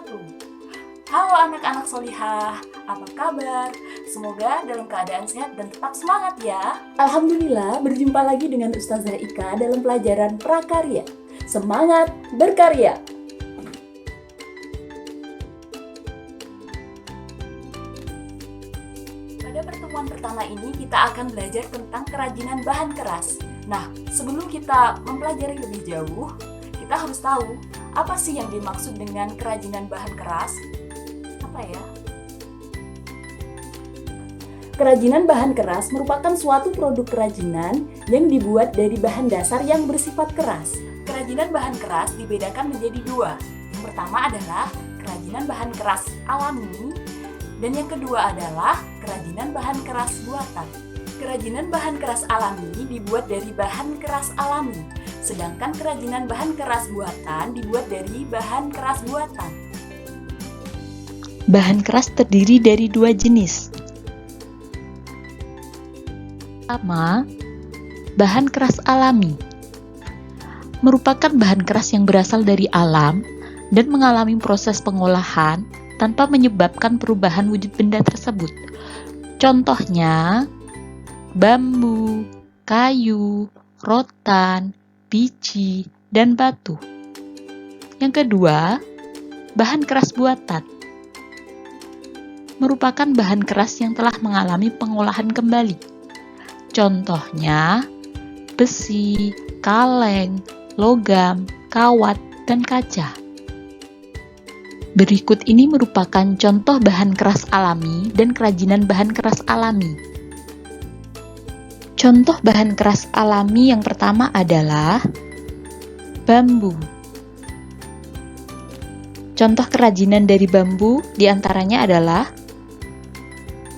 wabarakatuh. Halo anak-anak solihah, apa kabar? Semoga dalam keadaan sehat dan tetap semangat ya. Alhamdulillah, berjumpa lagi dengan Ustazah Ika dalam pelajaran prakarya. Semangat berkarya! Pada pertemuan pertama ini kita akan belajar tentang kerajinan bahan keras. Nah, sebelum kita mempelajari lebih jauh, kita harus tahu apa sih yang dimaksud dengan kerajinan bahan keras? Apa ya? Kerajinan bahan keras merupakan suatu produk kerajinan yang dibuat dari bahan dasar yang bersifat keras. Kerajinan bahan keras dibedakan menjadi dua. Yang pertama adalah kerajinan bahan keras alami, dan yang kedua adalah kerajinan bahan keras buatan. Kerajinan bahan keras alami dibuat dari bahan keras alami, sedangkan kerajinan bahan keras buatan dibuat dari bahan keras buatan. Bahan keras terdiri dari dua jenis. Pertama, bahan keras alami merupakan bahan keras yang berasal dari alam dan mengalami proses pengolahan tanpa menyebabkan perubahan wujud benda tersebut. Contohnya, bambu, kayu, rotan, biji, dan batu. Yang kedua, bahan keras buatan merupakan bahan keras yang telah mengalami pengolahan kembali. Contohnya, besi, kaleng, logam, kawat, dan kaca. Berikut ini merupakan contoh bahan keras alami dan kerajinan bahan keras alami. Contoh bahan keras alami yang pertama adalah bambu. Contoh kerajinan dari bambu diantaranya adalah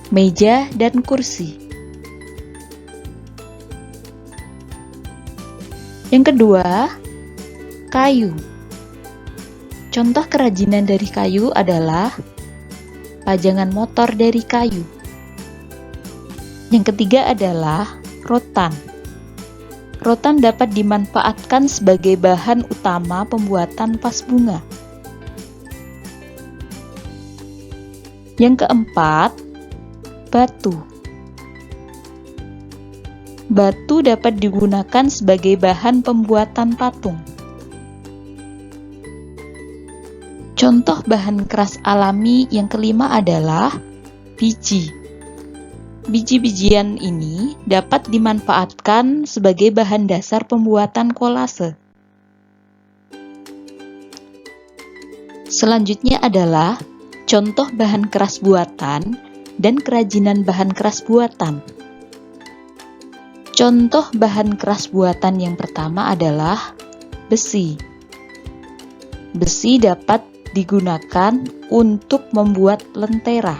meja dan kursi. Yang kedua, kayu. Contoh kerajinan dari kayu adalah pajangan motor dari kayu. Yang ketiga adalah rotan. Rotan dapat dimanfaatkan sebagai bahan utama pembuatan vas bunga. Yang keempat, batu. Batu dapat digunakan sebagai bahan pembuatan patung. Contoh bahan keras alami yang kelima adalah biji. Biji-bijian ini dapat dimanfaatkan sebagai bahan dasar pembuatan kolase. Selanjutnya adalah contoh bahan keras buatan dan kerajinan bahan keras buatan. Contoh bahan keras buatan yang pertama adalah besi. Besi dapat digunakan untuk membuat lentera.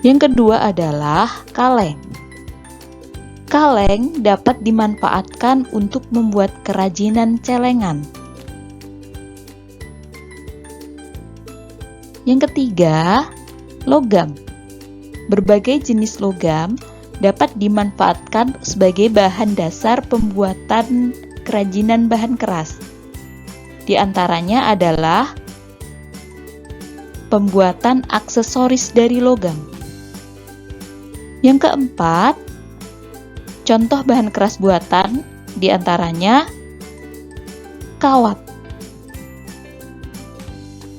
Yang kedua adalah kaleng. Kaleng dapat dimanfaatkan untuk membuat kerajinan celengan. Yang ketiga, logam. Berbagai jenis logam dapat dimanfaatkan sebagai bahan dasar pembuatan kerajinan bahan keras. Di antaranya adalah pembuatan aksesoris dari logam. Yang keempat, contoh bahan keras buatan di antaranya kawat.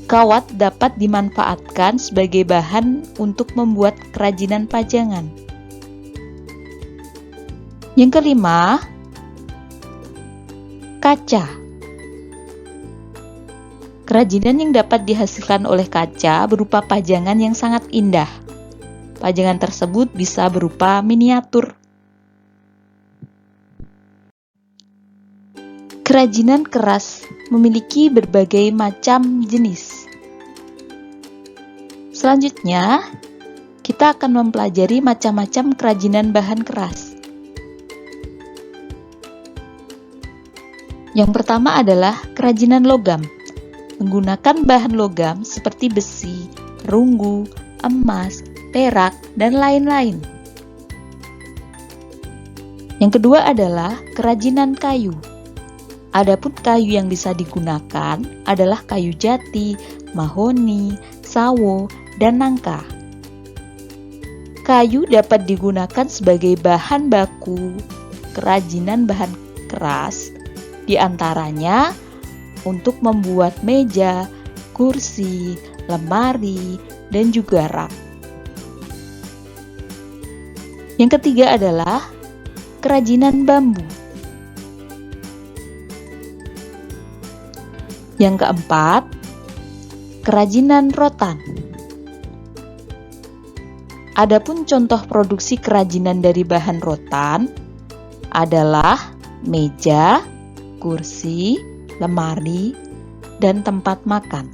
Kawat dapat dimanfaatkan sebagai bahan untuk membuat kerajinan pajangan. Yang kelima, kaca. Kerajinan yang dapat dihasilkan oleh kaca berupa pajangan yang sangat indah. Pajangan tersebut bisa berupa miniatur. Kerajinan keras memiliki berbagai macam jenis. Selanjutnya, kita akan mempelajari macam-macam kerajinan bahan keras. Yang pertama adalah kerajinan logam. Menggunakan bahan logam seperti besi, perunggu, emas, perak, dan lain-lain. Yang kedua adalah kerajinan kayu. Adapun kayu yang bisa digunakan adalah kayu jati, mahoni, sawo, dan nangka. Kayu dapat digunakan sebagai bahan baku kerajinan bahan keras, di antaranya untuk membuat meja, kursi, lemari, dan juga rak. Yang ketiga adalah kerajinan bambu. Yang keempat, kerajinan rotan. Adapun contoh produksi kerajinan dari bahan rotan adalah meja, kursi, lemari, dan tempat makan.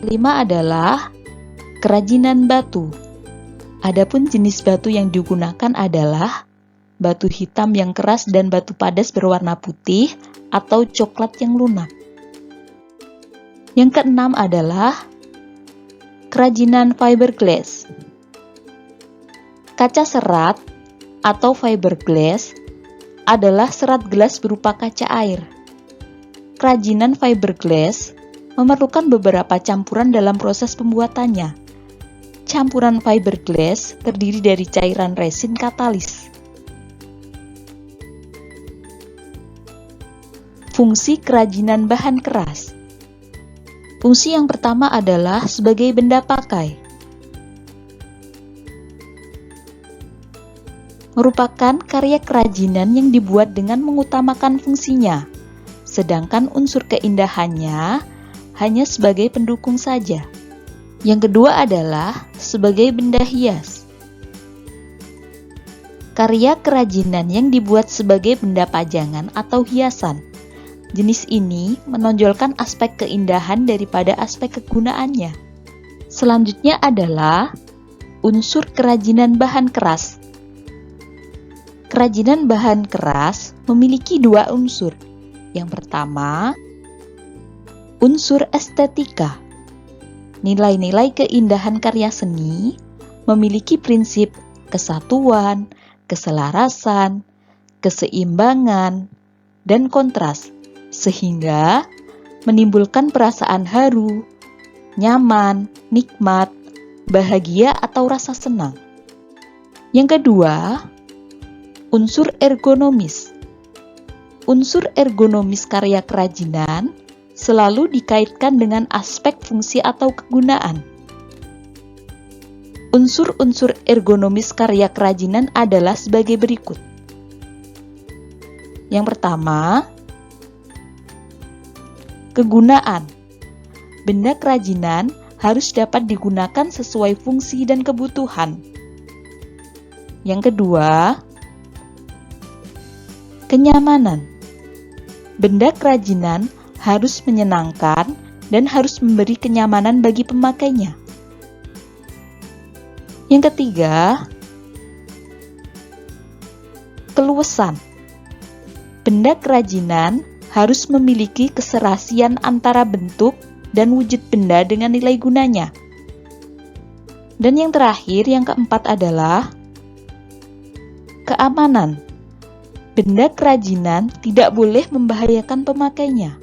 5 adalah kerajinan batu. Adapun jenis batu yang digunakan adalah batu hitam yang keras dan batu padas berwarna putih atau coklat yang lunak. Yang keenam adalah kerajinan fiberglass. Kaca serat atau fiberglass adalah serat gelas berupa kaca air. Kerajinan fiberglass memerlukan beberapa campuran dalam proses pembuatannya. Campuran fiberglass terdiri dari cairan resin katalis. Fungsi kerajinan bahan keras. Fungsi yang pertama adalah sebagai benda pakai. Merupakan karya kerajinan yang dibuat dengan mengutamakan fungsinya, sedangkan unsur keindahannya hanya sebagai pendukung saja. Yang kedua adalah sebagai benda hias. Karya kerajinan yang dibuat sebagai benda pajangan atau hiasan. Jenis ini menonjolkan aspek keindahan daripada aspek kegunaannya. Selanjutnya adalah unsur kerajinan bahan keras. Kerajinan bahan keras memiliki 2 unsur. Yang pertama, unsur estetika. Nilai-nilai keindahan karya seni memiliki prinsip kesatuan, keselarasan, keseimbangan, dan kontras, sehingga menimbulkan perasaan haru, nyaman, nikmat, bahagia, atau rasa senang. Yang kedua, unsur ergonomis. Unsur ergonomis karya kerajinan selalu dikaitkan dengan aspek fungsi atau kegunaan. Unsur-unsur ergonomis karya kerajinan adalah sebagai berikut. Yang pertama, kegunaan. Benda kerajinan harus dapat digunakan sesuai fungsi dan kebutuhan. Yang kedua, kenyamanan. Benda kerajinan harus menyenangkan dan harus memberi kenyamanan bagi pemakainya. Yang ketiga, keluasan. Benda kerajinan harus memiliki keserasian antara bentuk dan wujud benda dengan nilai gunanya. Dan yang terakhir, yang keempat adalah keamanan. Benda kerajinan tidak boleh membahayakan pemakainya.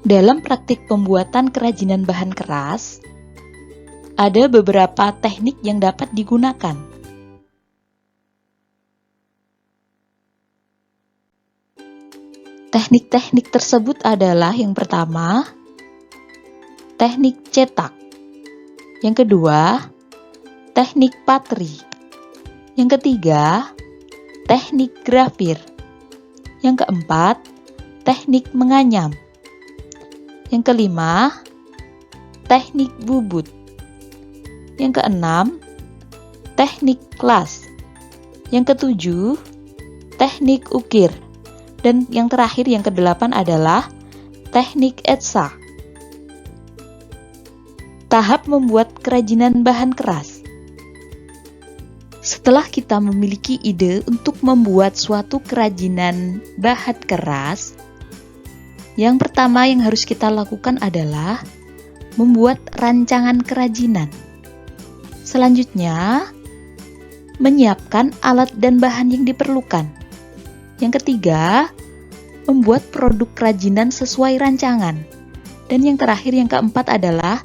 Dalam praktik pembuatan kerajinan bahan keras, ada beberapa teknik yang dapat digunakan. Teknik-teknik tersebut adalah yang pertama, teknik cetak. Yang kedua, teknik patri. Yang ketiga, teknik grafir. Yang keempat, teknik menganyam. Yang kelima, teknik bubut. Yang keenam, teknik kelas. Yang ketujuh, teknik ukir. Dan yang terakhir, yang kedelapan adalah teknik etsa. Tahap membuat kerajinan bahan keras. Setelah kita memiliki ide untuk membuat suatu kerajinan bahan keras, yang pertama yang harus kita lakukan adalah membuat rancangan kerajinan. Selanjutnya, menyiapkan alat dan bahan yang diperlukan. Yang ketiga, membuat produk kerajinan sesuai rancangan. Dan yang terakhir, yang keempat adalah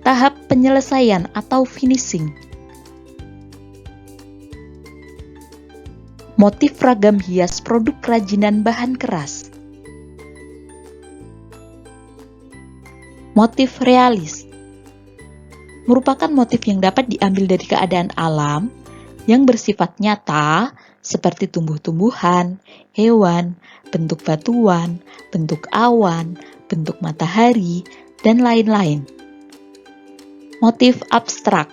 tahap penyelesaian atau finishing. Motif ragam hias produk kerajinan bahan keras. Motif realis merupakan motif yang dapat diambil dari keadaan alam yang bersifat nyata seperti tumbuh-tumbuhan, hewan, bentuk batuan, bentuk awan, bentuk matahari, dan lain-lain. Motif abstrak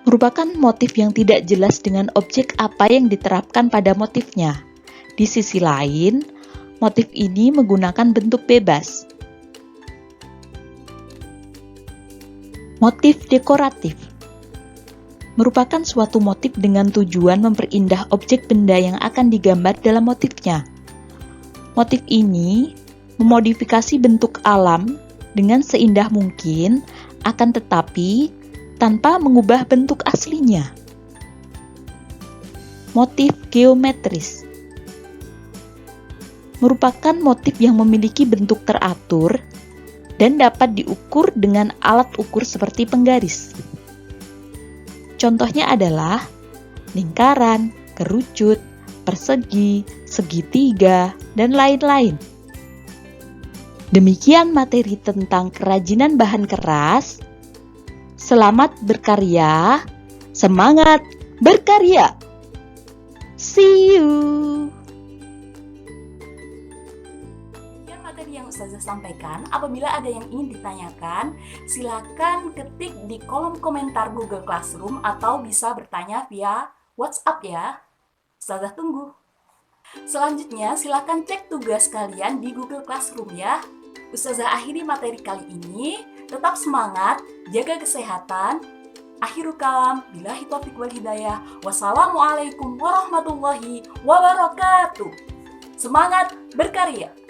merupakan motif yang tidak jelas dengan objek apa yang diterapkan pada motifnya. Di sisi lain, motif ini menggunakan bentuk bebas. Motif dekoratif merupakan suatu motif dengan tujuan memperindah objek benda yang akan digambar dalam motifnya. Motif ini memodifikasi bentuk alam dengan seindah mungkin, akan tetapi tanpa mengubah bentuk aslinya. Motif geometris merupakan motif yang memiliki bentuk teratur dan dapat diukur dengan alat ukur seperti penggaris. Contohnya adalah lingkaran, kerucut, persegi, segitiga, dan lain-lain. Demikian materi tentang kerajinan bahan keras. Selamat berkarya, semangat berkarya. See you. Materi yang Ustazah sampaikan. Apabila ada yang ingin ditanyakan, silakan ketik di kolom komentar Google Classroom atau bisa bertanya via WhatsApp ya. Ustazah tunggu. Selanjutnya, silakan cek tugas kalian di Google Classroom ya. Ustazah akhiri materi kali ini. Tetap semangat, jaga kesehatan. Akhirul kalam, billahi taufiq wal hidayah. Wassalamualaikum warahmatullahi wabarakatuh. Semangat berkarya.